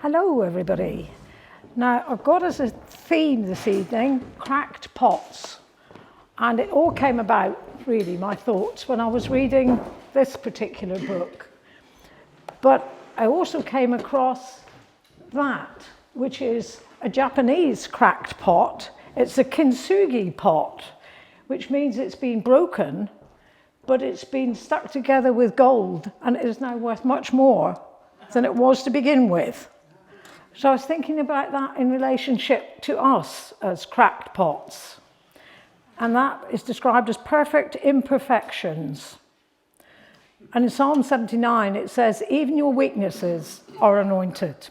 Hello everybody. Now I've got as a theme this evening, cracked pots. And it all came about, really, my thoughts, when I was reading this particular book. But I also came across that, which is a Japanese cracked pot. It's a kintsugi pot, which means it's been broken, but it's been stuck together with gold, and it is now worth much more than it was to begin with. So I was thinking about that in relationship to us as cracked pots. And that is described as perfect imperfections. And in Psalm 79, it says, even your weaknesses are anointed.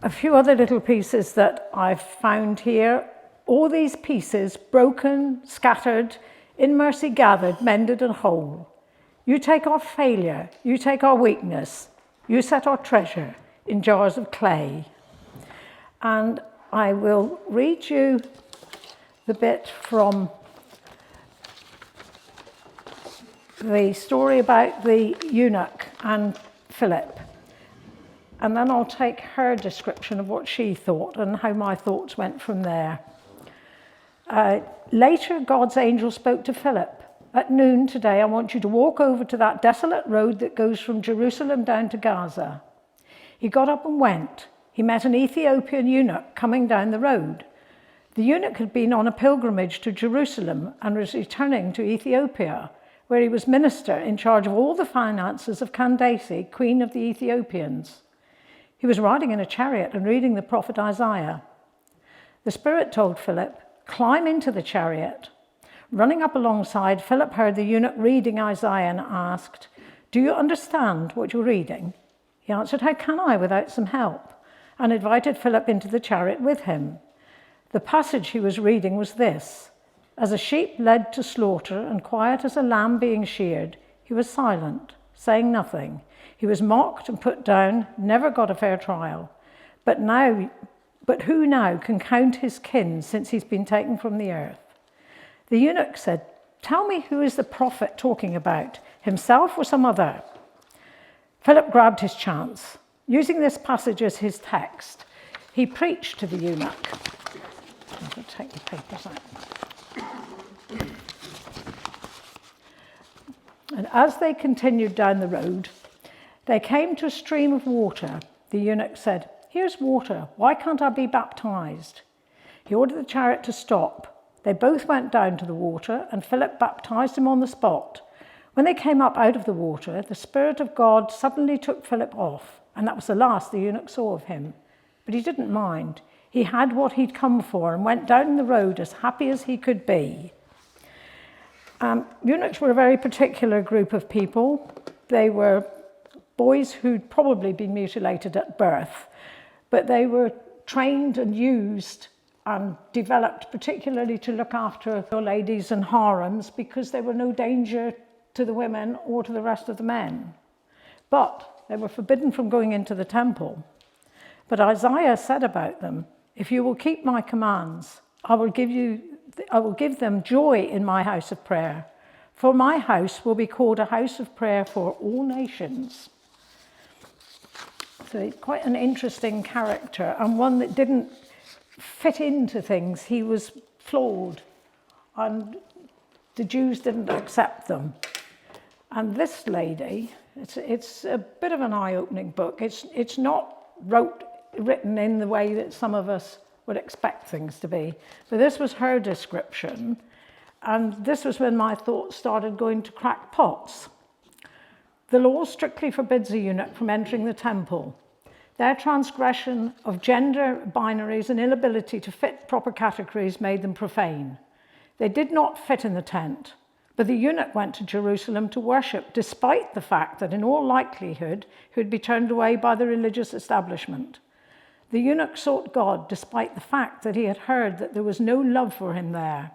A few other little pieces that I've found here. All these pieces, broken, scattered, in mercy gathered, mended and whole. You take our failure, you take our weakness, you set our treasure in jars of clay. And I will read you the bit from the story about the eunuch and Philip. And then I'll take her description of what she thought and how my thoughts went from there. Later, God's angel spoke to Philip. At noon today, I want you to walk over to that desolate road that goes from Jerusalem down to Gaza. He got up and went. He met an Ethiopian eunuch coming down the road. The eunuch had been on a pilgrimage to Jerusalem and was returning to Ethiopia, where he was minister in charge of all the finances of Candace, queen of the Ethiopians. He was riding in a chariot and reading the prophet Isaiah. The Spirit told Philip, climb into the chariot. Running up alongside, Philip heard the eunuch reading Isaiah and asked, do you understand what you're reading? He answered, how can I without some help? And invited Philip into the chariot with him. The passage he was reading was this: as a sheep led to slaughter and quiet as a lamb being sheared, he was silent, saying nothing. He was mocked and put down, never got a fair trial. But who now can count his kin since he's been taken from the earth? The eunuch said, tell me, who is the prophet talking about, himself or some other? Philip grabbed his chance. Using this passage as his text, he preached to the eunuch. I'm going to take the papers out. And as they continued down the road, they came to a stream of water. The eunuch said, here's water. Why can't I be baptized? He ordered the chariot to stop. They both went down to the water, and Philip baptized him on the spot. When they came up out of the water, the Spirit of God suddenly took Philip off, and that was the last the eunuch saw of him. But he didn't mind. He had what he'd come for and went down the road as happy as he could be. Eunuchs were a very particular group of people. They were boys who'd probably been mutilated at birth, but they were trained and used and developed particularly to look after the ladies and harems because there were no danger to the women or to the rest of the men. But they were forbidden from going into the temple. But Isaiah said about them, if you will keep my commands, I will give them joy in my house of prayer. For my house will be called a house of prayer for all nations. So he's quite an interesting character, and one that didn't fit into things. He was flawed, and the Jews didn't accept them. And this lady, it's a bit of an eye-opening book. It's not written in the way that some of us would expect things to be. But this was her description, and this was when my thoughts started going to crack pots. The law strictly forbids a eunuch from entering the temple. Their transgression of gender binaries and inability to fit proper categories made them profane. They did not fit in the tent. But the eunuch went to Jerusalem to worship, despite the fact that in all likelihood he would be turned away by the religious establishment. The eunuch sought God, despite the fact that he had heard that there was no love for him there.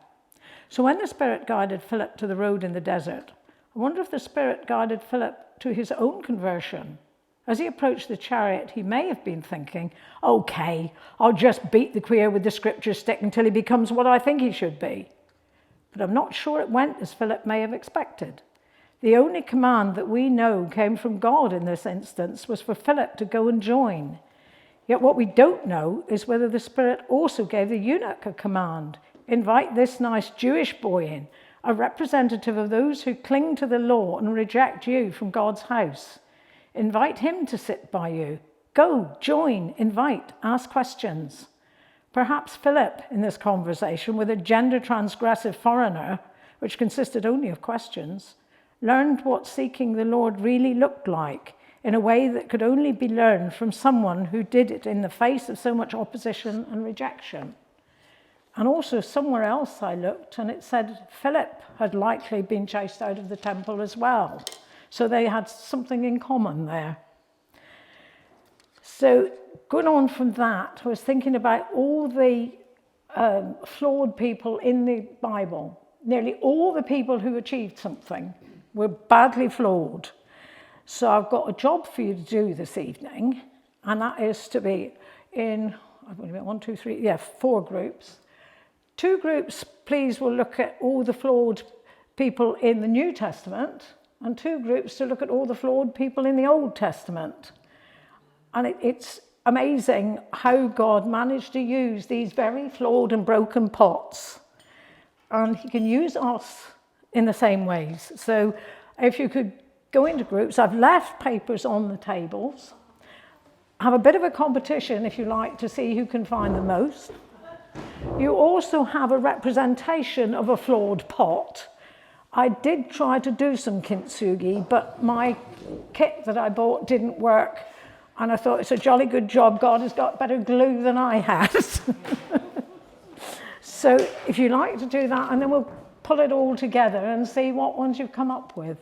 So when the Spirit guided Philip to the road in the desert, I wonder if the Spirit guided Philip to his own conversion. As he approached the chariot, he may have been thinking, okay, I'll just beat the queer with the scripture stick until he becomes what I think he should be. But I'm not sure it went as Philip may have expected. The only command that we know came from God in this instance was for Philip to go and join. Yet what we don't know is whether the Spirit also gave the eunuch a command. Invite this nice Jewish boy in, a representative of those who cling to the law and reject you from God's house. Invite him to sit by you. Go, join, invite, ask questions. Perhaps Philip, in this conversation with a gender transgressive foreigner, which consisted only of questions, learned what seeking the Lord really looked like in a way that could only be learned from someone who did it in the face of so much opposition and rejection. And also somewhere else I looked and it said Philip had likely been chased out of the temple as well. So they had something in common there. So going on from that, I was thinking about all the flawed people in the Bible. Nearly all the people who achieved something were badly flawed. So I've got a job for you to do this evening, and that is to be in, 4 groups. 2 groups, please, will look at all the flawed people in the New Testament, and 2 groups to look at all the flawed people in the Old Testament. And it's amazing how God managed to use these very flawed and broken pots. And he can use us in the same ways. So if you could go into groups, I've left papers on the tables. Have a bit of a competition, if you like, to see who can find the most. You also have a representation of a flawed pot. I did try to do some kintsugi, but my kit that I bought didn't work. And I thought, it's a jolly good job. God has got better glue than I had. So if you like to do that, and then we'll pull it all together and see what ones you've come up with.